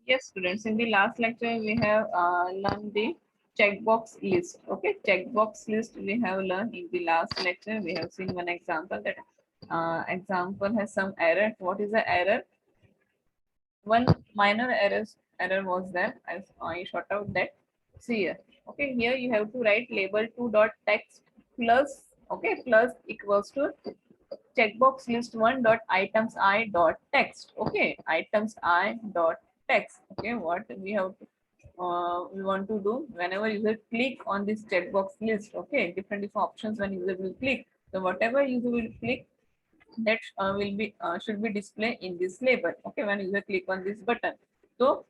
Yes, students, in the last lecture, we have learned the checkbox list. Okay, checkbox list we have learned in the last lecture. We have seen one example that example has some error. What is the error? One minor error was there. I short out that. See here. Okay, here you have to write label 2 dot text plus, okay, plus equals to checkbox list 1 dot items I dot text. Okay, items I dot text. Okay, what we have to we want to do whenever user click on this checkbox list. Okay, different options when user will click. So whatever user will click, that will be should be displayed in this label. Okay, when user click on this button. So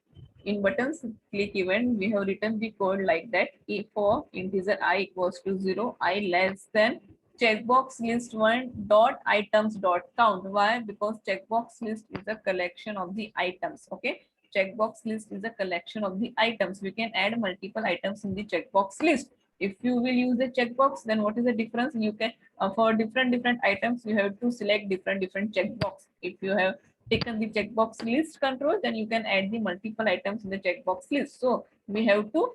in buttons click event, we have written the code like that. If for integer I equals to 0, I less than checkbox list 1 dot items dot count. Why? Because checkbox list is a collection of the items. Okay, checkbox list is a collection of the items. We can add multiple items in the checkbox list. If you will use the checkbox, then what is the difference? You can for different items you have to select different checkbox. If you have taken the checkbox list control, then you can add the multiple items in the checkbox list. So we have to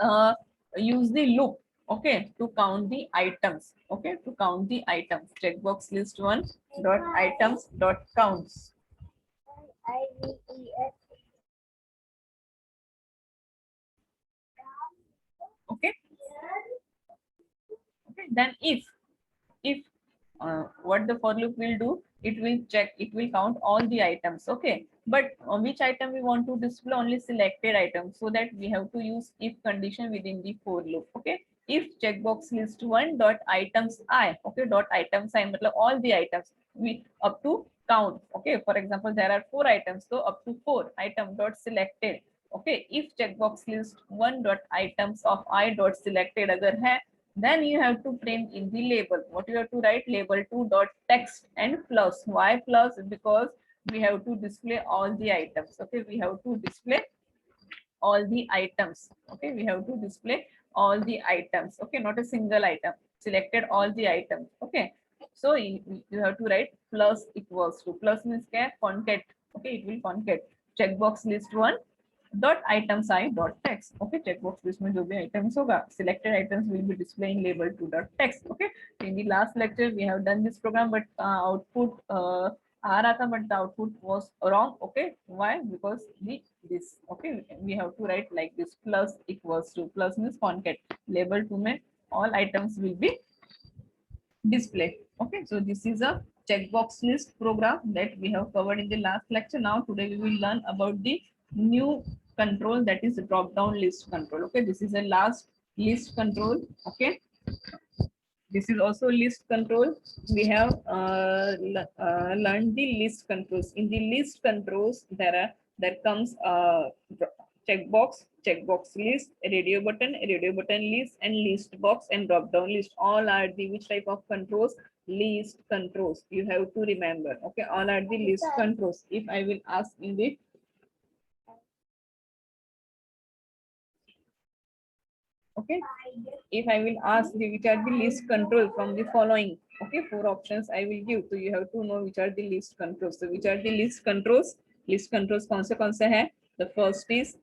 uh, use the loop, okay, to count the items. Okay, to count the items. Checkbox list 1 dot items dot counts. Okay, okay, then if what the for loop will do, it will check, it will count all the items. Okay, but on which item we want to display? Only selected items, so that we have to use if condition within the for loop. Okay, if checkbox list 1 dot items I, okay, dot items I matlab all the items we up to count. Okay, for example there are 4 items, so up to 4 item dot selected. Okay, if checkbox list 1 dot items of I dot selected agar hai, then you have to print in the label. What you have to write? Label 2 dot text and plus. Why plus? Because we have to display all the items. Okay, we have to display all the items. Okay, we have to display all the items. Okay, not a single item. Selected all the items. Okay, so you have to write plus equals to. Plus means क्या? Concat. Okay, it will concat checkbox list 1 dot items I dot text. Okay, checkbox list में जो भी items होगा, selected items will be displaying label 2 dot text. Okay, in the last lecture we have done this program, but output आ रहा था, but the output was wrong. Okay, why? Because the this, okay, we have to write like this, plus equals to. Plus means concat label 2 में all items will be displayed. Okay, so this is a checkbox list program that we have covered in the last lecture. Now today we will learn about the new control, that is drop down list control. Okay, this is a last list control. Okay, this is also list control. We have learned the list controls. In the list controls, there comes checkbox list, radio button list, and list box and drop down list. All are the which type of controls? List controls. You have to remember. Okay, all are the list controls. If I will ask in the okay, if I will ask the which are the list control from the following, okay, 4 options I will give, so you have to know which are the list controls. So which are the list controls? List controls कौन से है? The first is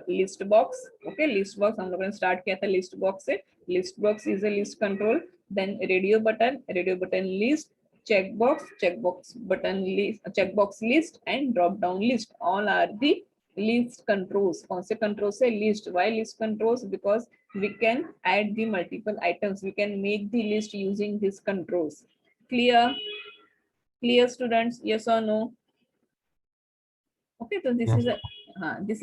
list box. Okay, list box हम लोगों ने start किया था list box से. List box is a list control. Then radio button list, checkbox button list, checkbox list, and drop down list. All are the list controls. कौन से controls है? List. Why list controls? Because we can add the multiple items. We can make the list using these controls. Clear? Clear, students? Yes or no? Okay, so this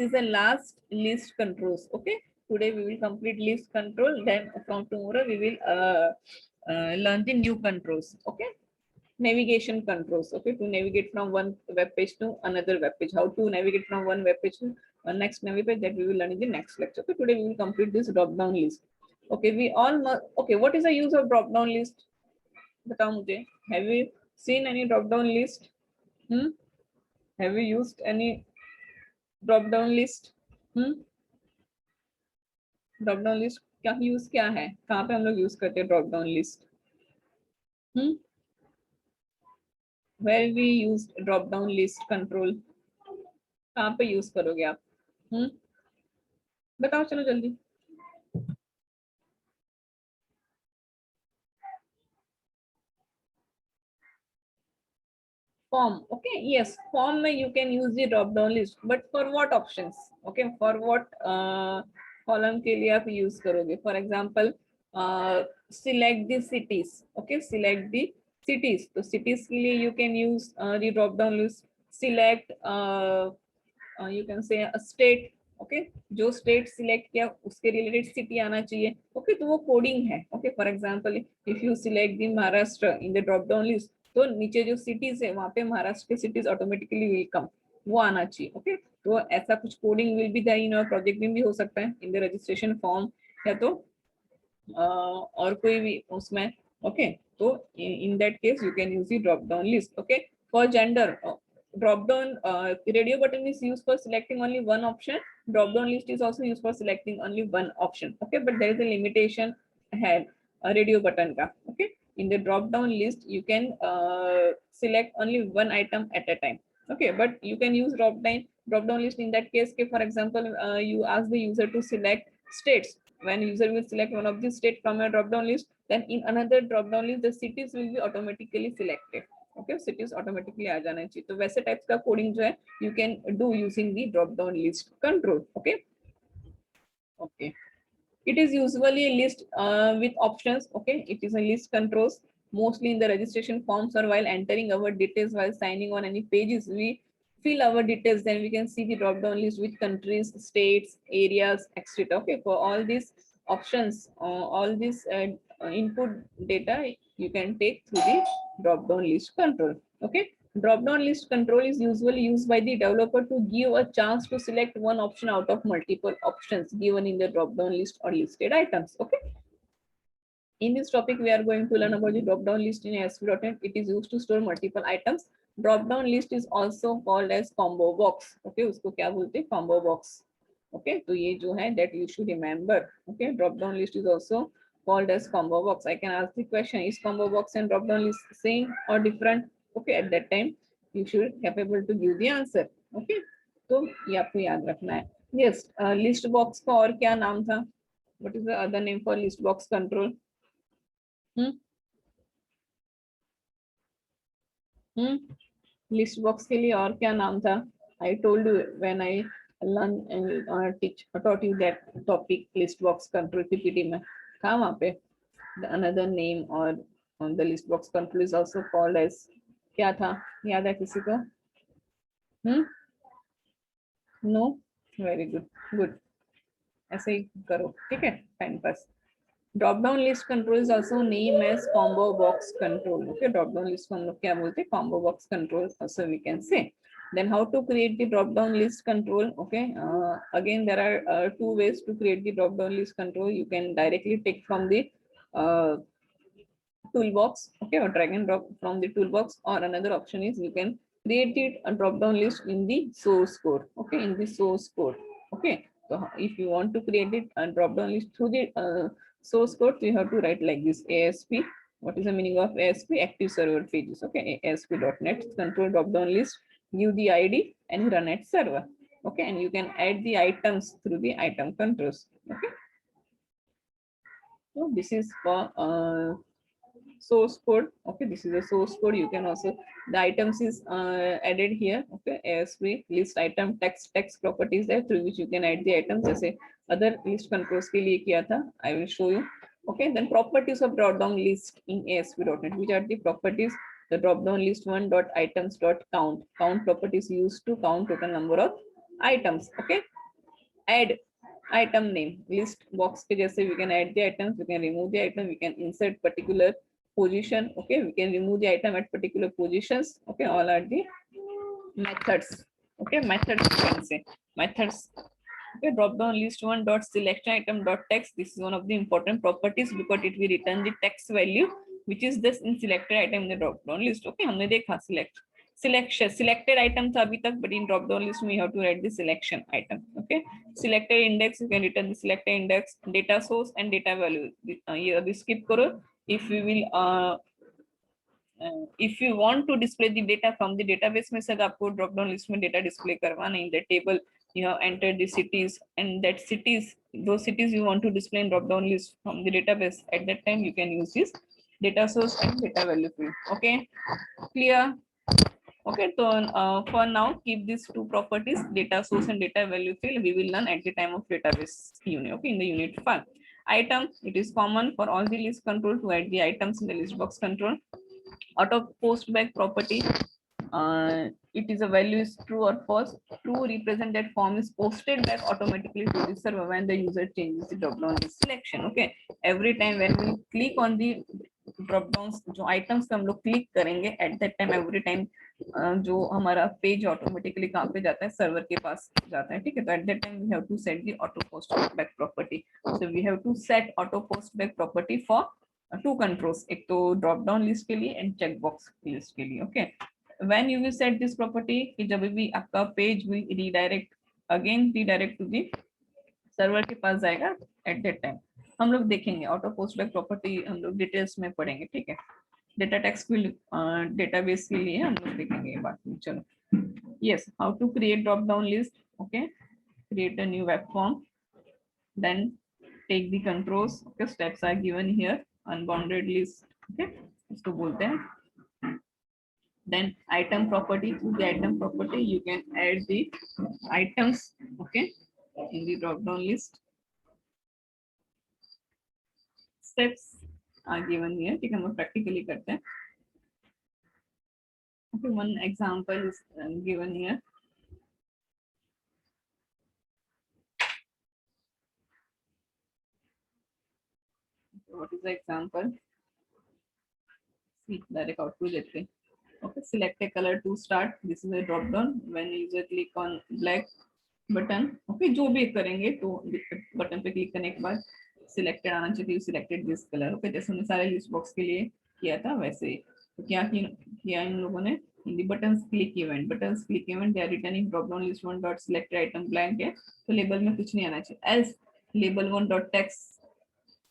is a last list controls. Okay, today we will complete list control. Then from tomorrow we will learn the new controls. Okay, navigation controls. Okay, to navigate from one web page to another web page. How to navigate from one web page to next navigate page, that we will learn in the next lecture. Okay, today we will complete this drop down list. Okay, we all must. Okay, what is the use of drop down list? बताओ मुझे. Have you seen any drop down list? Have you used any drop down list? Drop down list क्या use क्या है? कहाँ पे हम लोग use करते हैं drop down list? Where we used drop down list control? कहाँ पे यूज करोगे आप? बताओ चलो जल्दी। Form, okay, yes, form में you can use the drop down list, but for what options? Okay, for what column के लिए आप use करोगे? For example, select the cities, okay, select the cities, तो cities के लिए you can use the drop down list. Select you can say a state, okay, जो state select किया उसके related city आना चाहिए, okay, तो वो coding है, okay. For example, if you select the Maharashtra in the drop down list, तो नीचे जो cities है वहाँ पे महाराष्ट्र के cities automatically will come, वो आना चाहिए, okay. तो ऐसा कुछ coding will be there in your project में भी हो सकता है in the registration form, या तो और कोई भी उसमें, okay. तो in that case you can use the drop down list, okay. For gender, drop down radio button is used for selecting only one option. Drop down list is also used for selecting only one option, okay, but there is a limitation है radio button का, okay. In the drop down list you can select only one item at a time, okay, but you can use drop down list in that case. For example, you ask the user to select states. When user will select one of the state from a drop down list, then in another drop down list the cities will be automatically selected, okay. Cities automatically आ जाना चाहिए, तो वैसे types का coding जो है you can do using the drop down list control, okay. Okay, it is usually a list with options, okay. It is a list controls mostly in the registration forms or while entering our details while signing on any pages. We fill our details, then we can see the drop down list with countries, states, areas, etc. Okay, for all these options, all these input data you can take through the drop down list control, okay. Drop down list control is usually used by the developer to give a chance to select one option out of multiple options given in the drop down list or listed items, okay. In this topic we are going to learn about the drop down list in ASP.NET. It is used to store multiple items. Drop down list is also called as combo box, okay. उसको क्या बोलते हैं? Combo box, okay. तो ये जो है that you should remember, okay. Drop down list is also called as combo box. I can ask the question, is combo box and drop down list same or different? Okay, at that time you should capable to give the answer, okay. तो ये आपको याद रखना है. Yes, list box का और क्या नाम था? What is the other name for list box control? List box के लिए और क्या नाम था? I told you when I learn and teach taught you that topic list box control PPT में. कहाँ वहाँ पे अनदर नेम और the list box control is also called as, क्या था? याद है किसी को? No, very good, good. ऐसे ही करो, ठीक है, time pass. Drop down list control is also name as combo box control, okay. Drop down list को हम लोग क्या बोलते हैं? Combo box control also we can say. Then how to create the drop down list control, okay. Again there are two ways to create the drop down list control. You can directly take from the uh, toolbox, okay, or drag and drop from the toolbox, or another option is you can create it a drop down list in the source code, okay, in the source code, okay. So if you want to create it a drop down list through the source code, so you have to write like this: ASP. What is the meaning of ASP? Active server pages, okay. ASP.NET control drop down list, give the ID and run at server, okay. And you can add the items through the item controls, okay. So this is for source code, okay. This is a source code. You can also, the items is added here, okay. ASP list item text properties there through which you can add the items. जैसे other list controls के लिए किया था, I will show you, okay. Then properties of drop down list in ASP.NET. Which are the properties? The drop down list one dot items dot count. Count properties used to count total number of items, okay. Add item name, list box के जैसे we can add the items, we can remove the item, we can insert particular position, okay. We can remove the item at particular positions, okay. All are the methods, okay. Methods, you can say methods, okay. Drop down list one dot selection item dot text. This is one of the important properties because it will return the text value which is this in selected item in the drop down list, okay. हमने देखा selected item था अभी तक, but in drop down list we have to write the selection item, okay. Selected index, you can return the selected index, data source and data value. ये अभी skip करो. If we will if you want to display the data from the database में sir आपको drop down list में data display करवाना in the table you have entered the cities and that cities those cities you want to display in drop down list from the database at that time you can use this data source and data value field. Okay, clear? Okay, so for now keep these two properties data source and data value field we will learn at the time of database unit. Okay, in the unit 5 item it is common for all the list control to add the items in the list box control. Auto post back property it is a value is true or false. True represent that form is posted back automatically to the server when the user changes the drop down list selection. Okay, every time when we click on the drop downs जो items पे हम लोग click करेंगे at that time every time जो हमारा page automatically कहाँ पे जाता है सर्वर के पास जाता है. ठीक है, तो at that time we have to set the auto post back property. So we have to set auto post back property for two controls, एक तो ड्रॉप डाउन लिस्ट के लिए एंड चेक बॉक्स लिस्ट के लिए. Okay, when you will set this property कि जब भी आपका page will redirect again redirect to the server के पास जाएगा एट दैट टाइम हम लोग देखेंगे ऑटो पोस्ट बैक प्रॉपर्टी हम लोग डिटेल्स में पढ़ेंगे. ठीक है, डेटा टेक्स्ट फील्ड डेटाबेस के लिए हम लोग देखेंगे ये बात. चलो, yes, how to create drop down list. Okay, create a new web form, then take the controls. Okay, steps are given here. Unbounded list. Okay, इसको बोलते हैं. Then item property, through the item property you can add the items. Okay, in the drop down list. Steps are given here. ठीक है, हम practically करते हैं. Okay, one example is given here. What is the example? See, direct output देते हैं. Okay, select a color to start. This is a drop down. When user click on black button, okay, जो भी करेंगे तो button पे click करने के बाद सिलेक्टेड आना चाहिए. Selected this colour. ओके, जैसे हमने सारे लिस्ट बॉक्स के लिए किया था वैसे ही. तो क्या किया इन लोगों ने in the buttons click event they are returning drop down list one dot selected item blank है तो लेबल में कुछ नहीं आना चाहिए. else label one dot text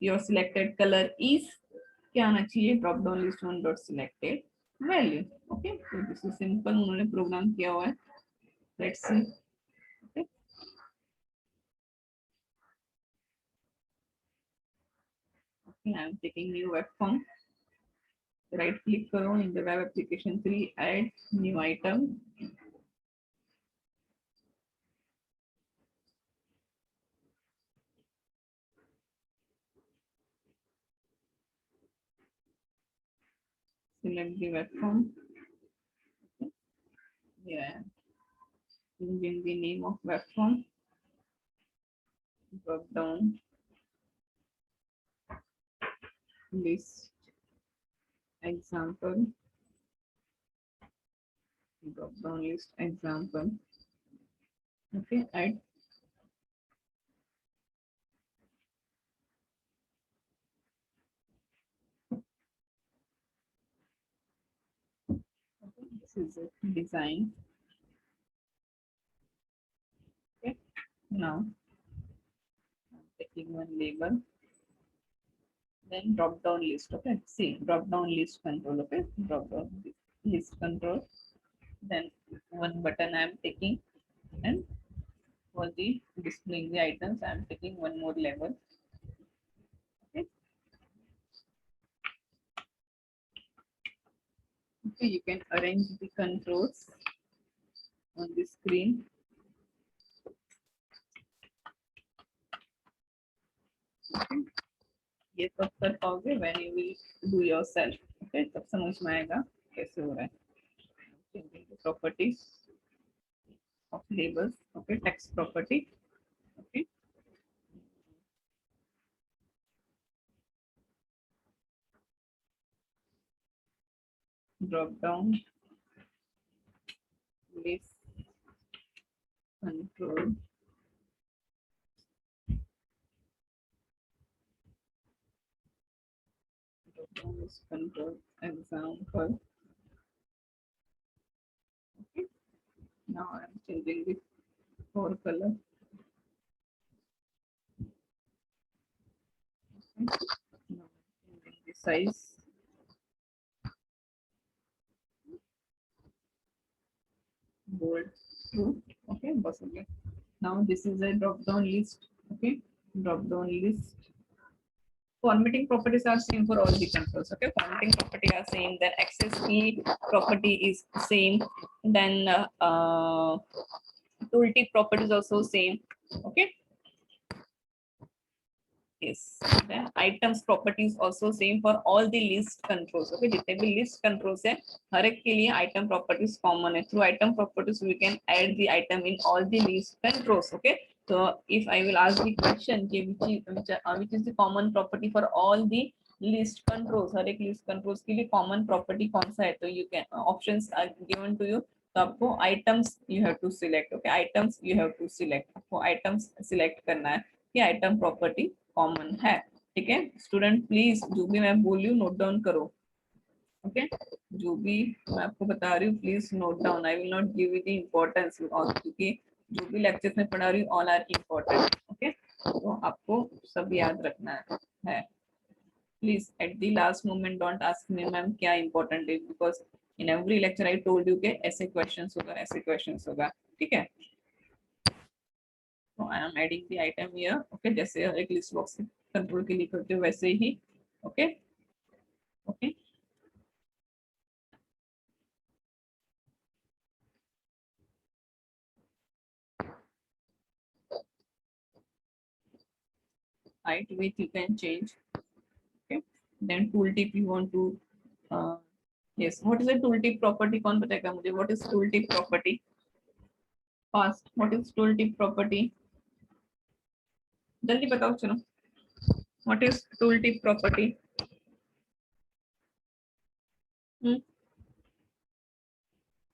your selected color is क्या आना चाहिए drop down list one dot selected value. Okay, so this is simple उन्होंने प्रोग्राम किया हुआ है. Let's see. Okay, okay, I am taking new web form. Right click करो in the web application 3 add new item. Select the web form. Okay. Yeah, changing the name of web form. Drop down list example. Drop down list example. Okay, add. Okay, this is a design. Okay, now I'm taking one label. Then drop down list. Okay, see drop down list control. Okay, drop down list control. Then one button I am taking, and for the displaying the items I am taking one more label. Okay, okay, you can arrange the controls on the screen. Okay, ये तब कर पाओगे when you will do yourself. Okay, तब समझ में आएगा कैसे हो रहा है. Changing the properties of labels. Okay, text property. Okay, drop down list control. Drop down list control example. Okay, now I am changing the for color. Okay. Now changing the size. bold, true. Okay, बस हो गया. Now this is a drop down list. Okay, drop down list. Formatting properties are same for all the controls. Okay, formatting property are same. Then access key property is same. Then tooltip property is also same. Okay. Yes. Then items properties also same for all the list controls. Okay, जितने भी list controls है, हर एक के लिए item properties common है. Through item properties we can add the item in all the list controls. Okay. So if I will ask the question, which is the common property for all the list controls, हर एक list controls के लिए common property कौन सा है? तो you can options are given to you. तो आपको items you have to select. Okay, items you have to select. आपको items select करना है कि item property कॉमन है. ठीक है स्टूडेंट, प्लीज जो भी मैं बोल रही हूँ नोट डाउन करो. ओके, जो भी मैं आपको बता रही हूँ please note down. I will not give you the importance क्योंकि जो भी लेक्चर में पढ़ा रही हूँ ऑल आर इम्पोर्टेंट. ओके, तो आपको सब याद रखना है. Please at the last moment don't ask me ma'am क्या इम्पोर्टेंट है, because in every lecture I told you के ऐसे क्वेश्चंस होगा, ऐसे क्वेश्चंस होगा. ठीक है, तो I am adding the item here. Okay, जैसे एक लिस्ट बॉक्स कंट्रोल के लिए करते हो वैसे ही. Okay okay, height width you can change. Okay, then tooltip you want to yes, what is a tooltip property? कौन बताएगा मुझे what is tooltip property? Fast, what is tooltip property? जल्दी बताओ चलो. What is tooltip property?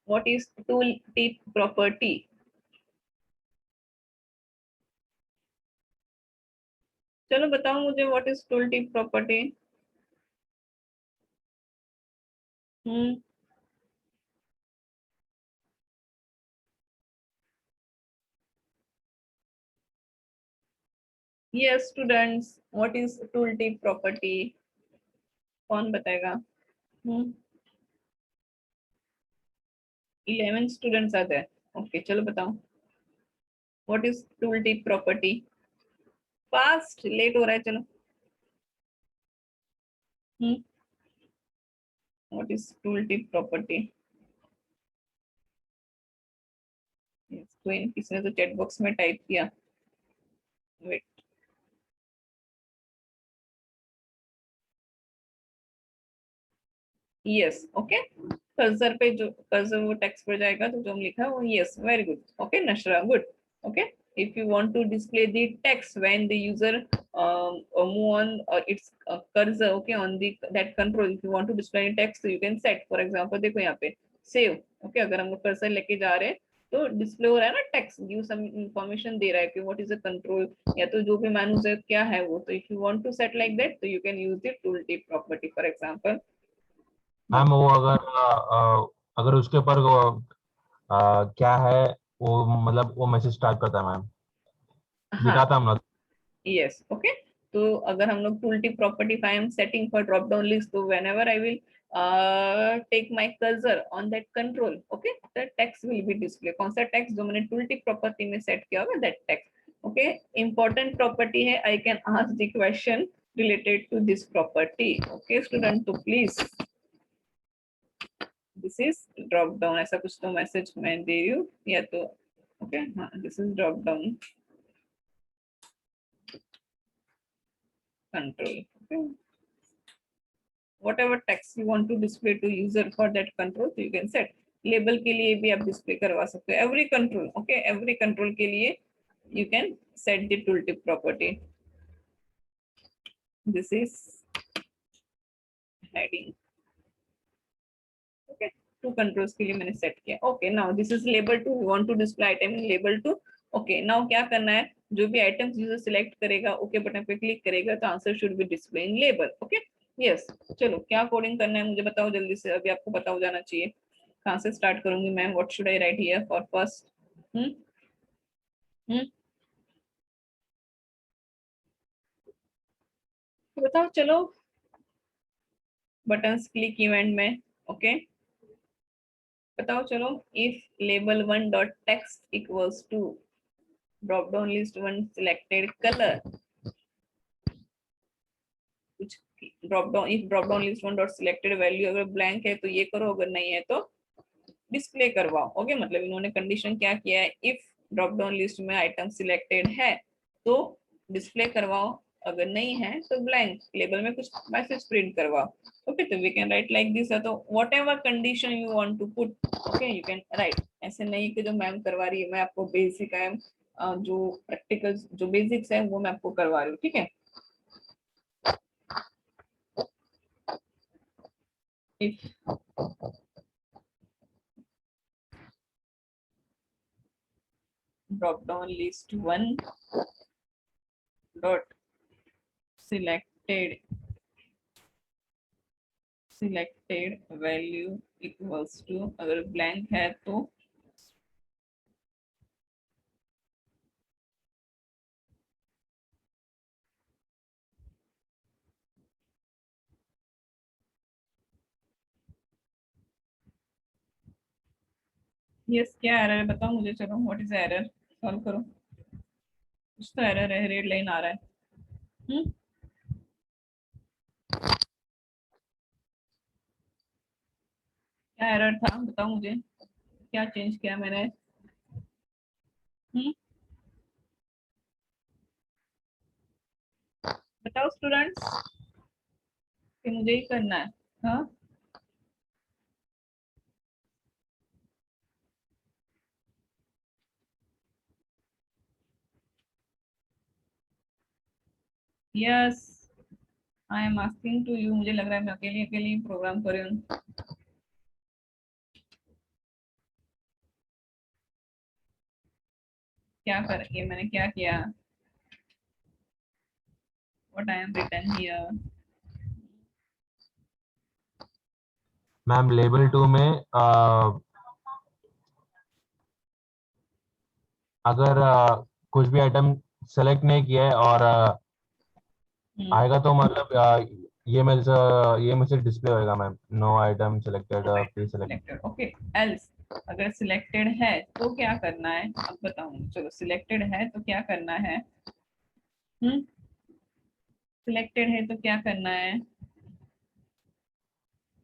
What is tooltip property? चलो बताओ मुझे what is tooltip property? Yes students, what is tooltip property? कौन बताएगा? 11 students are there. Okay, चलो बताओ. What is tooltip property? Fast, late हो रहा है चलो. What is tooltip property? Yes, कोई किसी ने तो चैट बॉक्स में टाइप किया. Wait, yes. ओके, कर्सर पे जो कर्सर वो टेक्स्ट पर जाएगा तो जो हम लिखा है वो yes. Very good. Okay नशरा, good. Okay, if you want to display the text when the user move on its cursor, okay, on the that control, if you want to display text so you can set. For example देखो यहाँ पे save. okay, अगर हम लोग cursor लेके जा रहे हैं तो डिस्प्ले हो रहा है ना टेक्स्ट, गिव सम इंफॉर्मेशन दे रहा है कि व्हाट इज अ कंट्रोल या तो जो भी मैन्यूज है क्या है वो. तो if you want to set like that तो you can use the tool tip property. For example ma'am वो अगर उसके ऊपर क्या है वो मतलब वो मैसेज स्टार्ट करता है मैम, हाँ, दिखाता हम लोग. यस. ओके, तो अगर हम लोग tool tip property file setting for drop down list, तो whenever I will take my cursor on that control, okay, the text will be display. कौन सा टेक्स्ट? जो मैंने टूल टिप प्रॉपर्टी में सेट किया होगा that text. Okay, important property है. I can ask the question related to this property. Okay student, तो please this is drop down. ऐसा कुछ तो मैसेज मैं दे रही हूँ या तो ओके. हाँ, this is drop down control. Okay, whatever text you want to display to user for that control so you can set. Label के लिए भी आप डिस्प्ले करवा सकते हो. Every control, okay, every control के लिए you can set the tooltip property. This is heading. Okay, two controls के लिए मैंने सेट किया. Okay, now this is label 2. We want to display item in label 2. Okay, now क्या करना है? जो भी आइटम्स यूजर सिलेक्ट करेगा, ओके बटन पे क्लिक करेगा तो answer should be display in label. Okay, yes. चलो क्या कोडिंग करना है मुझे बताओ जल्दी से. अभी आपको पता हो जाना चाहिए. कहाँ से स्टार्ट करूंगी ma'am? What should I write here for first? बताओ चलो. बटन्स क्लिक इवेंट में. ओके, बताओ चलो, if label 1 dot text equals to drop down list 1 selected colour, कुछ drop down, if drop down list 1 dot selected value अगर blank है तो ये करो, अगर नहीं है तो डिस्प्ले करवाओ। ओके, मतलब इन्होंने कंडीशन क्या किया है, इफ ड्रॉप डाउन लिस्ट में आइटम सिलेक्टेड है तो डिस्प्ले करवाओ, अगर नहीं है तो ब्लैंक लेबल में कुछ मैसेज प्रिंट करवाओ। ओके, तो we can write like this, तो whatever condition you want to put, okay you can write. ऐसे नहीं कि जो मैम करवा रही है, मैं आपको बेसिक है जो प्रैक्टिकल जो बेसिक्स है वो मैं आपको करवा रही हूँ, ठीक है। If drop down list 1 dot selected value equals to, अगर blank है तो यस, क्या एरर है बताओ मुझे, चलो व्हाट इज एरर, सॉल्व करो। कुछ तो एरर है, रेड लाइन आ रहा है। क्या एरर था बताओ मुझे, क्या चेंज किया मैंने। बताओ स्टूडेंट्स, कि मुझे ही करना है। हाँ yes, I am asking to you, मुझे लग रहा है मैं अकेली अकेली प्रोग्राम कर रही हूँ। क्या कर, ये मैंने क्या किया, what I am written here. Ma'am label 2 में अगर कुछ भी आइटम सेलेक्ट नहीं किया है और आएगा तो मतलब ये मैसेज डिस्प्ले होएगा ma'am, no item selected please select. Selected, okay, else अगर सिलेक्टेड है तो क्या करना है, अब बताऊंगी। चलो सिलेक्टेड है तो क्या करना है, सिलेक्टेड है तो क्या करना है,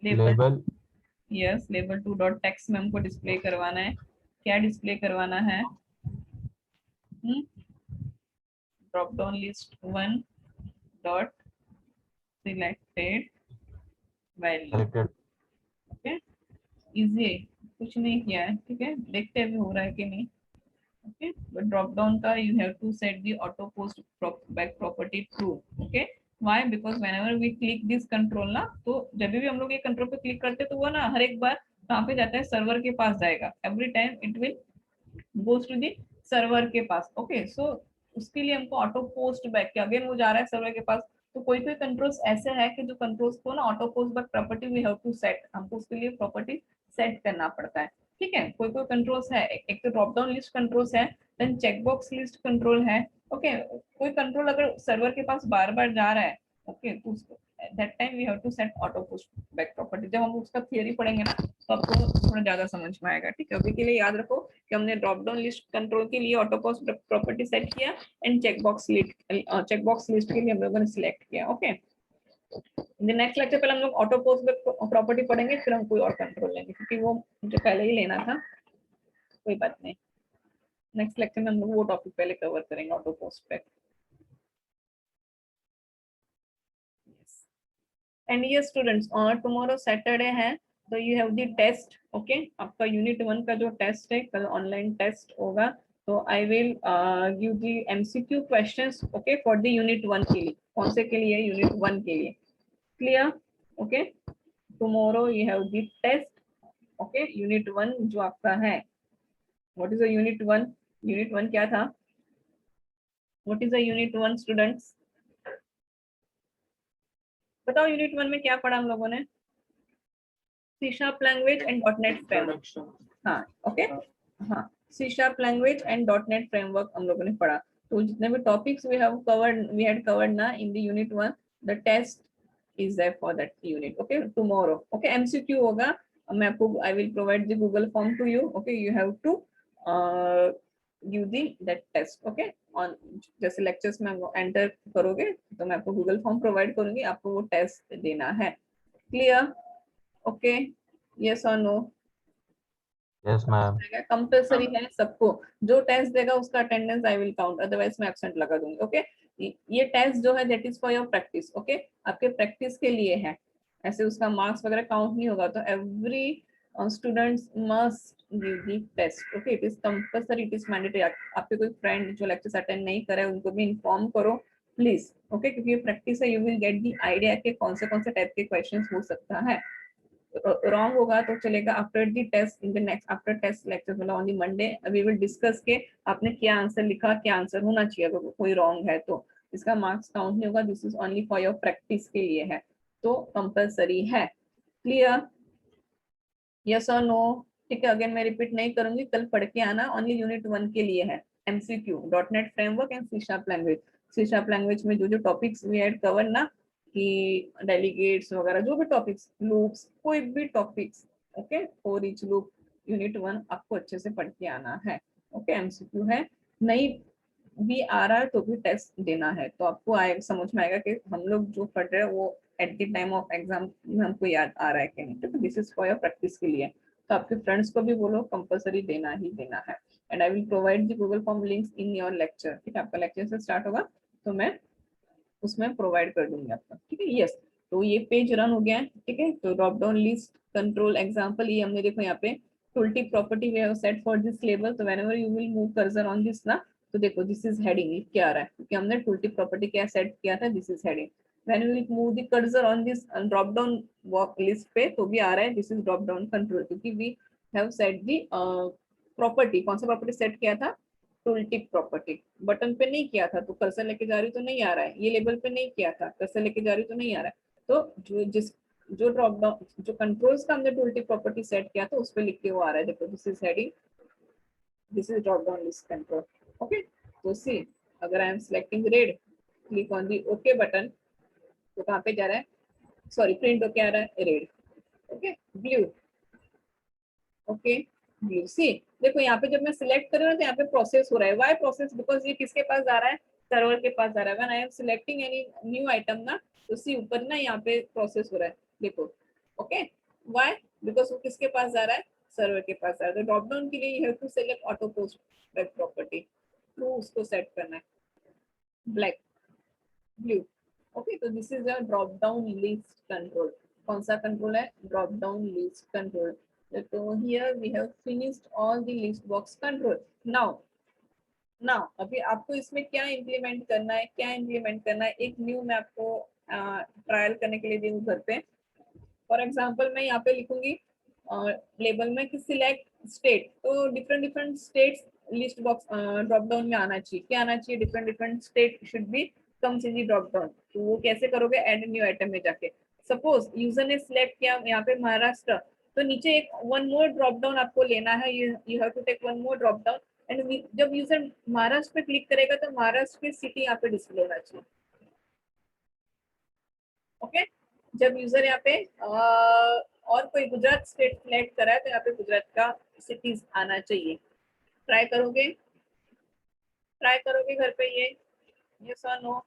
label, label yes label 2 dot text में हमको डिस्प्ले करवाना है। क्या डिस्प्ले करवाना है, drop down list 1 dot selected value. Selected. Okay, easy है, कुछ नहीं किया है, ठीक है, देखते हैं अभी हो रहा है कि नहीं। okay, but drop down का you have to set the auto post back property true, okay, why, because whenever we click this control ना, तो जब भी हम लोग ये कंट्रोल पे क्लिक करते हैं तो वो ना हर एक बार कहाँ पे जाता है, सर्वर के पास जाएगा, every time it will goes to the server के पास। ओके, सो उसके लिए हमको ऑटो पोस्ट बैक के अगेन वो जा रहा है सर्वर के पास। तो कोई कोई कंट्रोल्स ऐसे है कि जो कंट्रोल्स को ना auto post back property we have to set, हमको उसके लिए प्रॉपर्टी सेट करना पड़ता है, ठीक है। कोई कोई कंट्रोल्स है, एक तो ड्रॉप डाउन लिस्ट कंट्रोल्स है, देन चेकबॉक्स लिस्ट कंट्रोल है। ओके, कोई कंट्रोल अगर सर्वर के पास बार बार जा रहा है, ओके, तो that time we have to set auto post back property. जब हम उसका थियरी पढ़ेंगे ना तो आपको थोड़ा ज्यादा समझ में आएगा, ठीक है। अभी के लिए याद रखो कि हमने ड्रॉप डाउन लिस्ट कंट्रोल के लिए ऑटो पोस्ट प्रॉपर्टी सेट किया, एंड चेकबॉक्स लिस्ट के लिए हम लोगों ने सिलेक्ट किया। ओके, नेक्स्ट लेक्चर पहले हम लोग ऑटो पोस्ट प्रॉपर्टी पढ़ेंगे, फिर हम कोई और कंट्रोल लेंगे, क्योंकि वो मुझे पहले ही लेना था, कोई बात नहीं। नेक्स्ट लेक्चर में हम लोग वो टॉपिक पहले कवर करेंगे, ऑटो पोस्ट पे। एंड ये स्टूडेंट्स, और टुमारो सैटरडे है, तो you have the test. Okay, आपका यूनिट 1 का जो टेस्ट है कल ऑनलाइन टेस्ट होगा, तो I will give the MCQ questions, okay, for the unit 1 के लिए। कौन से के लिए, यूनिट 1 के लिए, clear. Okay, tomorrow you have the test, okay, unit 1 जो आपका है। What is a unit 1, unit 1 क्या था, what is a unit 1 students, बताओ यूनिट 1 में क्या पढ़ा हम लोगों ने, C# language and .NET framework. हाँ, ओके, हाँ, C# language and .NET framework हम लोगों ने पढ़ा। तो जितने भी टॉपिक्स वी हैड कवर्ड ना in the unit 1, the test is there for that unit, okay, tomorrow, okay, MCQ होगा, मैं आपको I will provide the Google form to you, okay, you have to give the that test, okay, on जैसे lectures में enter करोगे तो मैं आपको Google form provide करूंगी, आपको वो टेस्ट देना है। क्लियर? ओके, यस और नो? Yes ma'am. कंपल्सरी है सबको, जो टेस्ट देगा उसका attendance I will count, otherwise मैं एब्सेंट लगा दूंगी, ओके। ये टेस्ट जो है that is for your practice, okay, आपके प्रैक्टिस के लिए है, ऐसे उसका मार्क्स वगैरह काउंट नहीं होगा। तो every students must give the test, okay, it is compulsory, it is mandatory. आपके कोई फ्रेंड जो लेक्चर्स अटेंड नहीं करे उनको भी इन्फॉर्म करो प्लीज, ओके, क्योंकि ये प्रैक्टिस है, you will get the idea के कौन से टाइप के क्वेश्चंस हो सकता है। रॉन्ग होगा तो चलेगा after the test, in the next after test lecture मतलब on the Monday we will discuss के आपने क्या आंसर लिखा, क्या आंसर होना चाहिए, अगर कोई रॉन्ग है तो इसका मार्क्स काउंट नहीं होगा, this is only for your practice के लिए है, तो कंपल्सरी है। क्लियर? यस और नो? ठीक है, अगेन मैं रिपीट नहीं करूंगी, कल पढ़ के आना, ओनली यूनिट 1 के लिए है, MCQ, dot net framework and C sharp language. C sharp language में जो जो टॉपिक्स वी हैड कवर ना, कि डेलीगेट्स वगैरह, जो भी टॉपिक्स, लूप्स, कोई भी topics, okay, for each loop, unit 1 आपको अच्छे से पढ़ के आना है, ओके। एमसीक्यू है, नहीं भी आ रहा है तो भी टेस्ट देना है, तो आपको समझ में आएगा कि हम लोग जो पढ़ रहे हैं वो at the time of exam में हमको याद आ रहा है कि नहीं। तो this is for your practice के लिए, तो आपके फ्रेंड्स को भी बोलो कंपलसरी देना ही देना है। And I will provide the Google form links in your lecture, ठीक है, आपका लेक्चर से स्टार्ट होगा तो मैं उसमें प्रोवाइड कर दूंगी आपको, ठीक है। यस, तो ये पेज रन हो गया है, ठीक है। तो drop down list control example, ये हमने देखो यहाँ पे tooltip property we have set for this label, तो whenever you will move cursor on this ना, तो देखो दिस इज हेडिंग, क्या आ रहा है, क्योंकि हमने टूलटिप प्रॉपर्टी क्या सेट किया था, this is heading. When we move the cursor on this drop down work list पे तो भी आ रहा है, this is drop down control, क्योंकि we have set the property, कौन सा प्रॉपर्टी सेट किया था, टूल टिप प्रॉपर्टी। बटन पे नहीं किया था तो कर्सर लेके जा रही तो नहीं आ रहा है, ये लेबल पे नहीं किया था कर्सर लेके जा रही तो नहीं आ रहा है, तो जो ड्रॉप डाउन जो कंट्रोल्स का हमने टूल टिप प्रॉपर्टी सेट किया था उस पे लिख के वो आ रहा है, देखो this is heading, this is drop down list control, okay. तो सी, अगर I am selecting red, click on the okay button, तो कहाँ पे जा रहा है, सॉरी प्रिंट होके आ रहा है red, okay, blue, okay, blue. See, देखो यहाँ पे जब मैं सिलेक्ट कर रही हूँ तो यहाँ पे प्रोसेस हो रहा है, व्हाई प्रोसेस, बिकॉज ये किसके पास जा रहा है, सर्वर के पास जा रहा है। When I am selecting any new item ना, तो सी ऊपर ना यहाँ पे प्रोसेस हो रहा है, देखो, ओके, व्हाई, बिकॉज वो किसके पास जा रहा है, सर्वर के पास जा रहा है। तो ड्रॉप डाउन के लिए you have to select auto post web property, तो उसको सेट करना है, ब्लैक, ब्लू, ओके। तो this is a drop down list control, कौन सा कंट्रोल है, drop down list control. So here we have finished all the list box control. Now अभी आपको इसमें क्या इम्प्लीमेंट करना है, क्या इम्प्लीमेंट करना है, एक न्यू मैं आपको ट्रायल करने के लिए दी हूँ घर पे। फॉर एग्जांपल मैं यहाँ पे लिखूंगी लेबल में कि सिलेक्ट स्टेट, तो different different states list box drop down में आना चाहिए, क्या आना चाहिए, different different state should be comes in the drop down. तो वो कैसे करोगे, एड न्यू आइटम में जाके, सपोज यूजर ने सिलेक्ट किया यहाँ पे महाराष्ट्र, तो नीचे एक वन मोर ड्रॉप डाउन आपको लेना है, you have to take one more drop down, and जब यूजर महाराष्ट्र पे क्लिक करेगा तो महाराष्ट्र की सिटी यहाँ पे डिस्प्ले होना चाहिए, ओके। जब यूजर यहाँ पे और कोई गुजरात स्टेट सिलेक्ट करा है तो यहाँ पे गुजरात का सिटीज आना चाहिए। ट्राई करोगे, ट्राई करोगे घर पे ये, यस और no?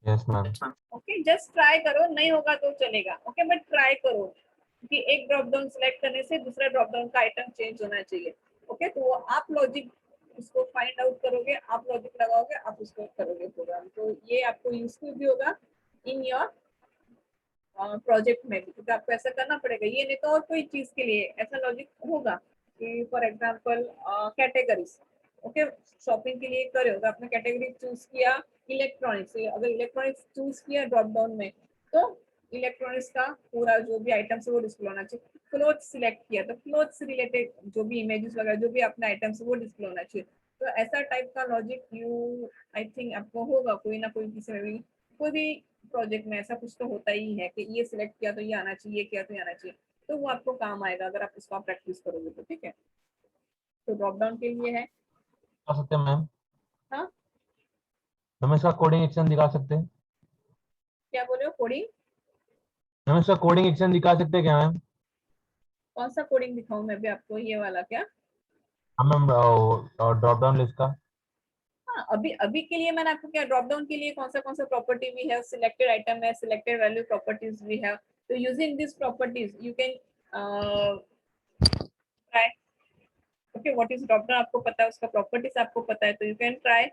Yes ma'am. Okay, just try करो, नहीं होगा तो चलेगा, ओके, बट ट्राई करो, क्योंकि एक ड्रॉप डाउन सिलेक्ट करने से दूसरा ड्रॉप डाउन का आइटम चेंज होना चाहिए, ओके। तो आप लॉजिक उसको फाइंड आउट करोगे, आप लॉजिक लगाओगे, आप उसको करोगे प्रोग्राम, तो ये आपको यूजफुल भी होगा इन योर प्रोजेक्ट में भी, क्योंकि आपको ऐसा करना पड़ेगा, ये नहीं तो और कोई चीज के लिए ऐसा लॉजिक होगा कि for example categories, okay, shopping के लिए करे होगा, आपने कैटेगरी चूज किया इलेक्ट्रॉनिक्स, अगर इलेक्ट्रॉनिक्स चूज किया ड्रॉप डाउन में तो इलेक्ट्रॉनिक्स का पूरा जो भी आइटम्स है वो डिस्प्ले होना चाहिए। क्लोथ सिलेक्ट किया तो क्लोथ से रिलेटेड जो भी इमेजेस वगैरह जो भी अपने आइटम्स है वो डिस्प्ले होना चाहिए। तो ऐसा टाइप का लॉजिक यू आई थिंक आपको होगा कोई ना कोई किसी में भी, कोई भी प्रोजेक्ट में ऐसा कुछ तो होता ही है कि ये सिलेक्ट किया तो ये आना चाहिए, किया तो ये आना चाहिए, तो वो आपको काम आएगा अगर आप इसको प्रैक्टिस करोगे तो, ठीक है। तो ड्रॉप डाउन के लिए है, दिखा सकते हैं मैम, हाँ मैम इसका कोडिंग एक्शन दिखा सकते हैं, क्या बोल रहे हो, कोडिंग? मैम इसका कोडिंग एक्शन दिखा सकते हैं क्या मैम? कौन सा कोडिंग दिखाऊं मैं भी आपको, ये वाला क्या? हाँ मैम, ड्रॉप डाउन लिस्ट का। हाँ, अभी अभी के लिए मैंने आपको क्या ड्रॉप डाउन के लिए कौन सा property we have, selected item है, selected value properties we have, तो using this properties you can try. Okay, what is drop down आपको पता है, उसका प्रॉपर्टीज आपको पता है, तो यू कैन ट्राई।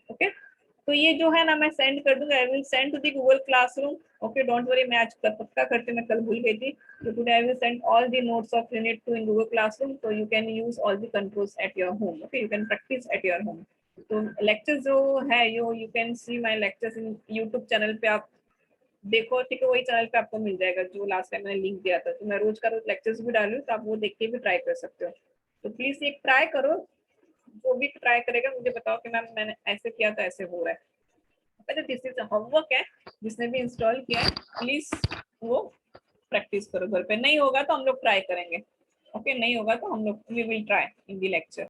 ओके, तो ये जो है ना मैं सेंड कर दूंगा, I will send to the Google classroom. Okay, don't worry, मैं आज पक्का करते, मैं कल भूल गई थी। So today I will send all the notes of Unit 2 in Google Classroom, so you can use all the controls at your home. Okay, you can practice at your home. तो lectures जो है you can see my lectures in YouTube channel पे, आप देखो, ठीक है, वही channel पे आपको मिल जाएगा जो लास्ट टाइम मैंने लिंक दिया था। तो मैं रोज का रोज लेक्चर्स भी डालू, तो आप वो देख के भी ट्राई कर सकते हो। तो प्लीज एक ट्राई करो, जो भी ट्राई करेगा मुझे बताओ कि मैम मैंने ऐसे किया तो ऐसे हो रहा है। अच्छा, दिस इज होमवर्क है, जिसने भी इंस्टॉल किया है प्लीज वो प्रैक्टिस करो घर पे। नहीं होगा तो हम लोग ट्राई करेंगे। ओके, नहीं होगा तो हम लोग we will try in the lecture.